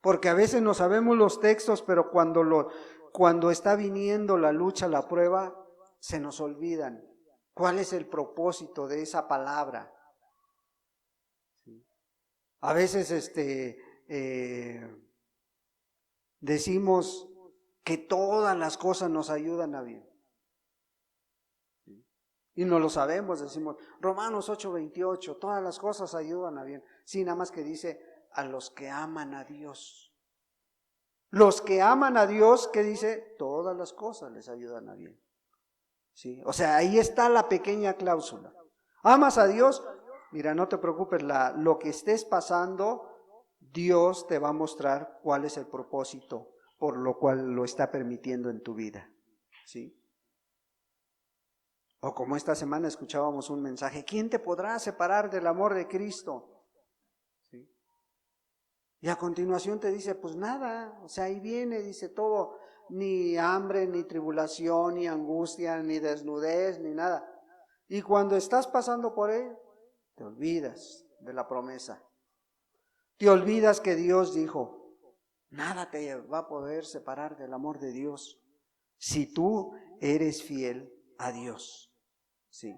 Porque a veces no sabemos los textos, pero cuando está viniendo la lucha, la prueba, se nos olvidan. ¿Cuál es el propósito de esa palabra? ¿Sí? A veces decimos que todas las cosas nos ayudan a bien. ¿Sí? Y no lo sabemos, decimos, Romanos 8:28, todas las cosas ayudan a bien. Sí, nada más que dice, a los que aman a Dios. Los que aman a Dios, ¿qué dice? Todas las cosas les ayudan a bien. ¿Sí? O sea, ahí está la pequeña cláusula. ¿Amas a Dios? Mira, no te preocupes, lo que estés pasando, Dios te va a mostrar cuál es el propósito por lo cual lo está permitiendo en tu vida. ¿Sí? O como esta semana escuchábamos un mensaje, ¿quién te podrá separar del amor de Cristo? ¿Sí? Y a continuación te dice, pues nada, o sea, ahí viene, dice todo, ni hambre, ni tribulación, ni angustia, ni desnudez, ni nada. Y cuando estás pasando por él, te olvidas de la promesa. Te olvidas que Dios dijo, nada te va a poder separar del amor de Dios si tú eres fiel a Dios. Sí.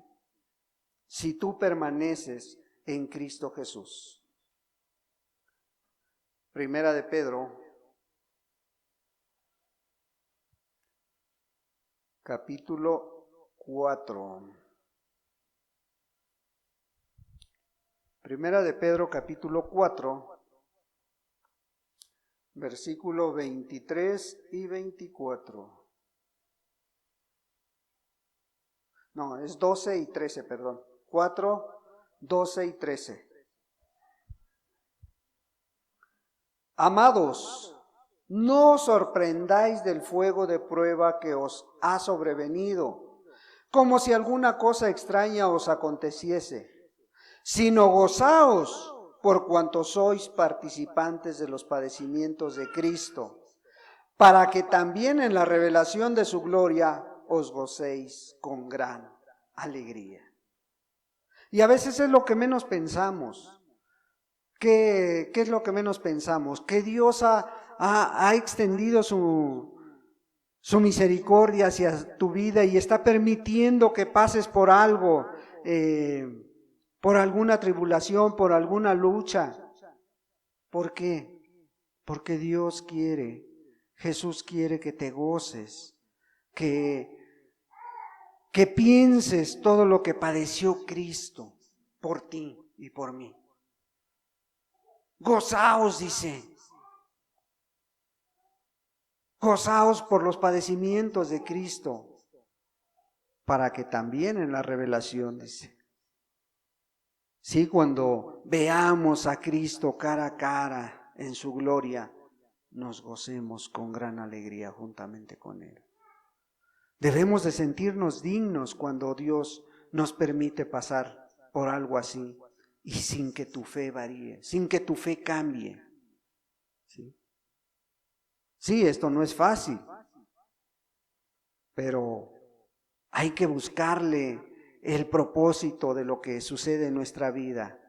Si tú permaneces en Cristo Jesús. Primera de Pedro capítulo 4. Primera de Pedro, capítulo 4, versículo 23 y 24. No, es 12 y 13, perdón. 4, 12 y 13. Amados, no os sorprendáis del fuego de prueba que os ha sobrevenido, como si alguna cosa extraña os aconteciese, sino gozaos por cuanto sois participantes de los padecimientos de Cristo, para que también en la revelación de su gloria os gocéis con gran alegría. Y a veces es lo que menos pensamos. ¿Qué es lo que menos pensamos? Que Dios ha extendido su misericordia hacia tu vida y está permitiendo que pases por algo, por alguna tribulación, por alguna lucha. ¿Por qué? Porque Dios quiere, Jesús quiere que te goces, que pienses todo lo que padeció Cristo por ti y por mí. Gozaos, dice. Gozaos por los padecimientos de Cristo, para que también en la revelación, dice. Sí, cuando veamos a Cristo cara a cara en su gloria, nos gocemos con gran alegría juntamente con Él. Debemos de sentirnos dignos cuando Dios nos permite pasar por algo así y sin que tu fe varíe, sin que tu fe cambie. Sí, esto no es fácil, pero hay que buscarle el propósito de lo que sucede en nuestra vida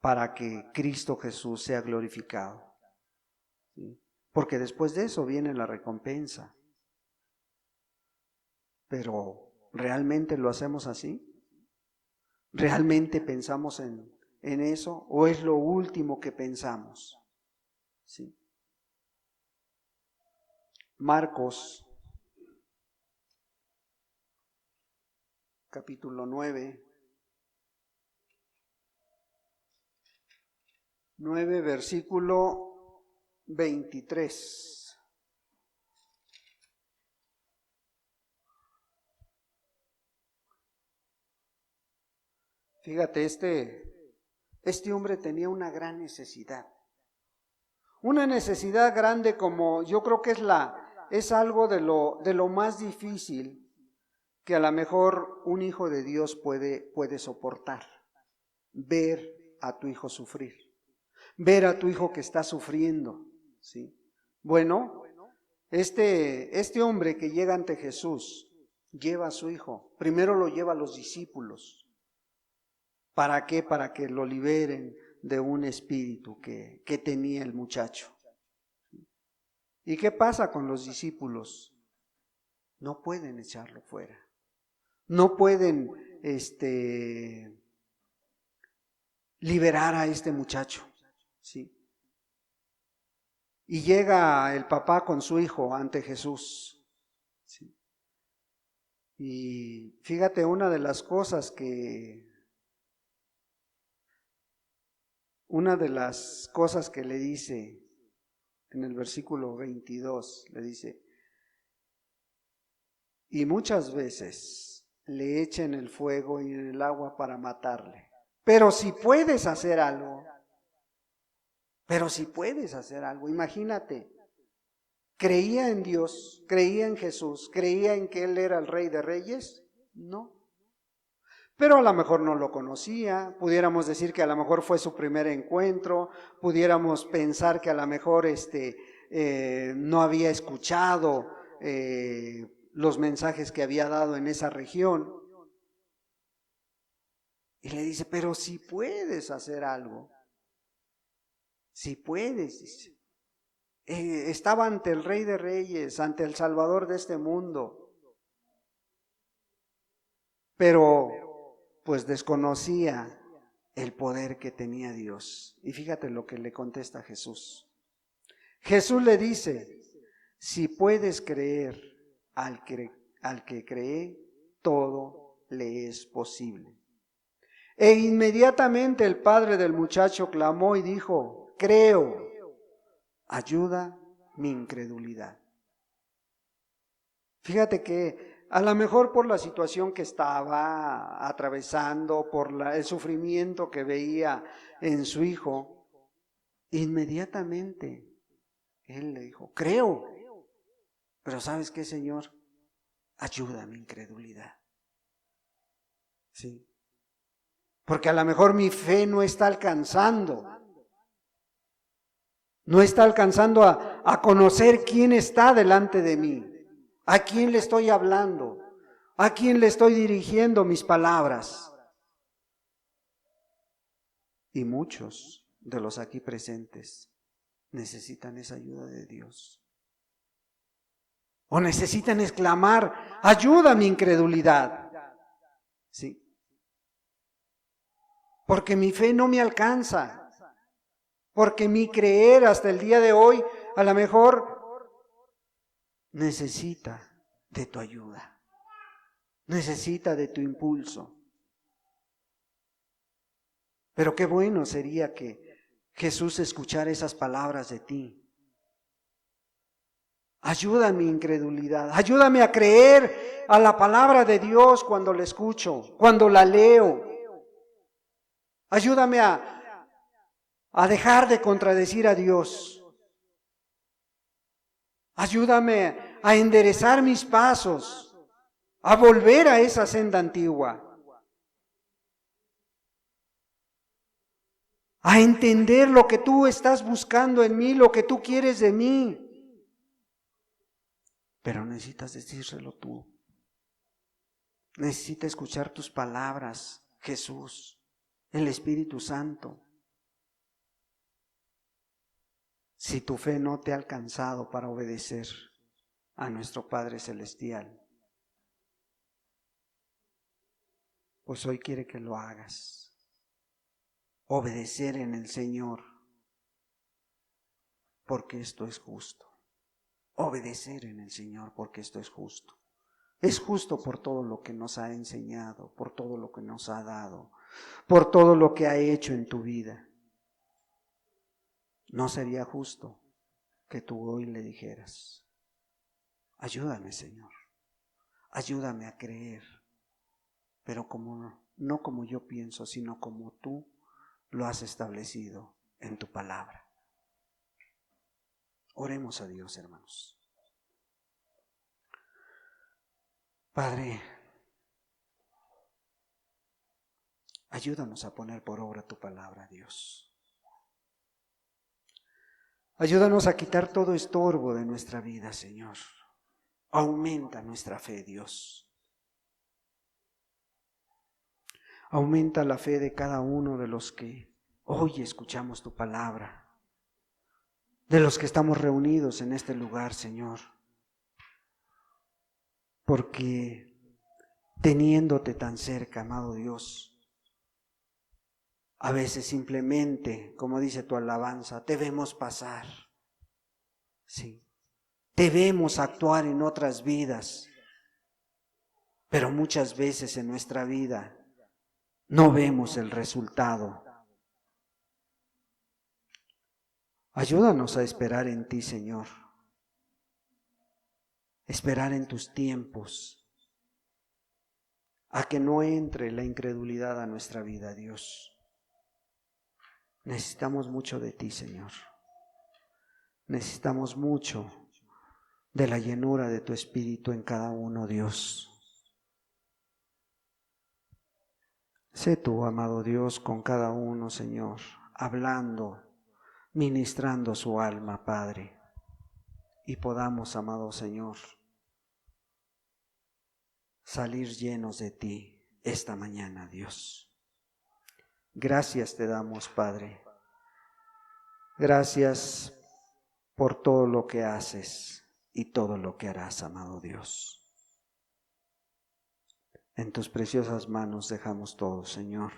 para que Cristo Jesús sea glorificado. ¿Sí? Porque después de eso viene la recompensa. Pero ¿realmente lo hacemos así? ¿Realmente pensamos en eso? ¿O es lo último que pensamos? ¿Sí? Marcos, capítulo 9, versículo 23. Fíjate, este hombre tenía una gran necesidad. Una necesidad grande, como yo creo que es algo de lo más difícil que a lo mejor un hijo de Dios puede soportar. Ver a tu hijo sufrir. Ver a tu hijo que está sufriendo. ¿Sí? Bueno, este hombre que llega ante Jesús lleva a su hijo. Primero lo lleva a los discípulos. ¿Para qué? Para que lo liberen de un espíritu que tenía el muchacho. ¿Y qué pasa con los discípulos? No pueden echarlo fuera. No pueden liberar a este muchacho. ¿Sí? Y llega el papá con su hijo ante Jesús. ¿Sí? Y fíjate, una de las cosas que le dice en el versículo 22, le dice, y muchas veces le echen el fuego y el agua para matarle. Pero si puedes hacer algo, imagínate, ¿creía en Dios, creía en Jesús, creía en que Él era el Rey de Reyes? No. Pero a lo mejor no lo conocía, pudiéramos decir que a lo mejor fue su primer encuentro, pudiéramos pensar que a lo mejor no había escuchado los mensajes que había dado en esa región. Y le dice, pero si puedes hacer algo, si puedes, dice. Estaba ante el Rey de Reyes, ante el Salvador de este mundo, pero pues desconocía el poder que tenía Dios. Y fíjate lo que le contesta Jesús. Jesús le dice, si puedes creer, al que cree, todo le es posible. E inmediatamente el padre del muchacho clamó y dijo: creo, ayuda mi incredulidad. Fíjate que a lo mejor por la situación que estaba atravesando, por el sufrimiento que veía en su hijo, inmediatamente él le dijo: creo, pero ¿sabes qué, Señor? Ayuda mi incredulidad. Sí. Porque a lo mejor mi fe no está alcanzando. No está alcanzando a conocer quién está delante de mí. A quién le estoy hablando. A quién le estoy dirigiendo mis palabras. Y muchos de los aquí presentes necesitan esa ayuda de Dios. O necesitan exclamar: ayuda mi incredulidad. Sí. Porque mi fe no me alcanza. Porque mi creer hasta el día de hoy a lo mejor necesita de tu ayuda. Necesita de tu impulso. Pero qué bueno sería que Jesús escuchara esas palabras de ti. Ayuda mi incredulidad. Ayúdame a creer a la palabra de Dios cuando la escucho, cuando la leo. Ayúdame a dejar de contradecir a Dios. Ayúdame a enderezar mis pasos, a volver a esa senda antigua. A entender lo que tú estás buscando en mí, lo que tú quieres de mí. Pero necesitas decírselo tú. Necesitas escuchar tus palabras, Jesús, el Espíritu Santo. Si tu fe no te ha alcanzado para obedecer a nuestro Padre Celestial, pues hoy quiere que lo hagas. Obedecer en el Señor, porque esto es justo. Obedecer en el Señor, porque esto es justo. Es justo por todo lo que nos ha enseñado, por todo lo que nos ha dado, por todo lo que ha hecho en tu vida. ¿No sería justo que tú hoy le dijeras: ayúdame, Señor, ayúdame a creer, pero no como yo pienso, sino como tú lo has establecido en tu palabra? Oremos a Dios, hermanos. Padre, ayúdanos a poner por obra tu palabra, Dios. Ayúdanos a quitar todo estorbo de nuestra vida, Señor. Aumenta nuestra fe, Dios. Aumenta la fe de cada uno de los que hoy escuchamos tu palabra, de los que estamos reunidos en este lugar, Señor. Porque teniéndote tan cerca, amado Dios, a veces simplemente, como dice tu alabanza, te vemos pasar. Sí, te vemos actuar en otras vidas, pero muchas veces en nuestra vida no vemos el resultado. Ayúdanos a esperar en ti, Señor. Esperar en tus tiempos, a que no entre la incredulidad a nuestra vida, Dios. Necesitamos mucho de ti, Señor. Necesitamos mucho de la llenura de tu Espíritu en cada uno, Dios. Sé tú, amado Dios, con cada uno, Señor, hablando, ministrando su alma, Padre, y podamos, amado Señor, salir llenos de ti esta mañana, Dios. Gracias te damos, Padre. Gracias por todo lo que haces y todo lo que harás, amado Dios. En tus preciosas manos dejamos todo, Señor.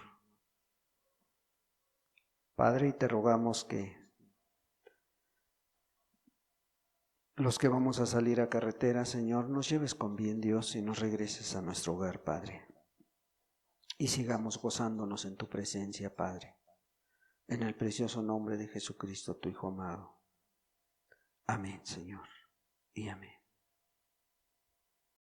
Padre, y te rogamos que Los que vamos a salir a carretera, Señor, nos lleves con bien, Dios, y nos regreses a nuestro hogar, Padre. Y sigamos gozándonos en tu presencia, Padre. En el precioso nombre de Jesucristo, tu Hijo amado. Amén, Señor, y amén.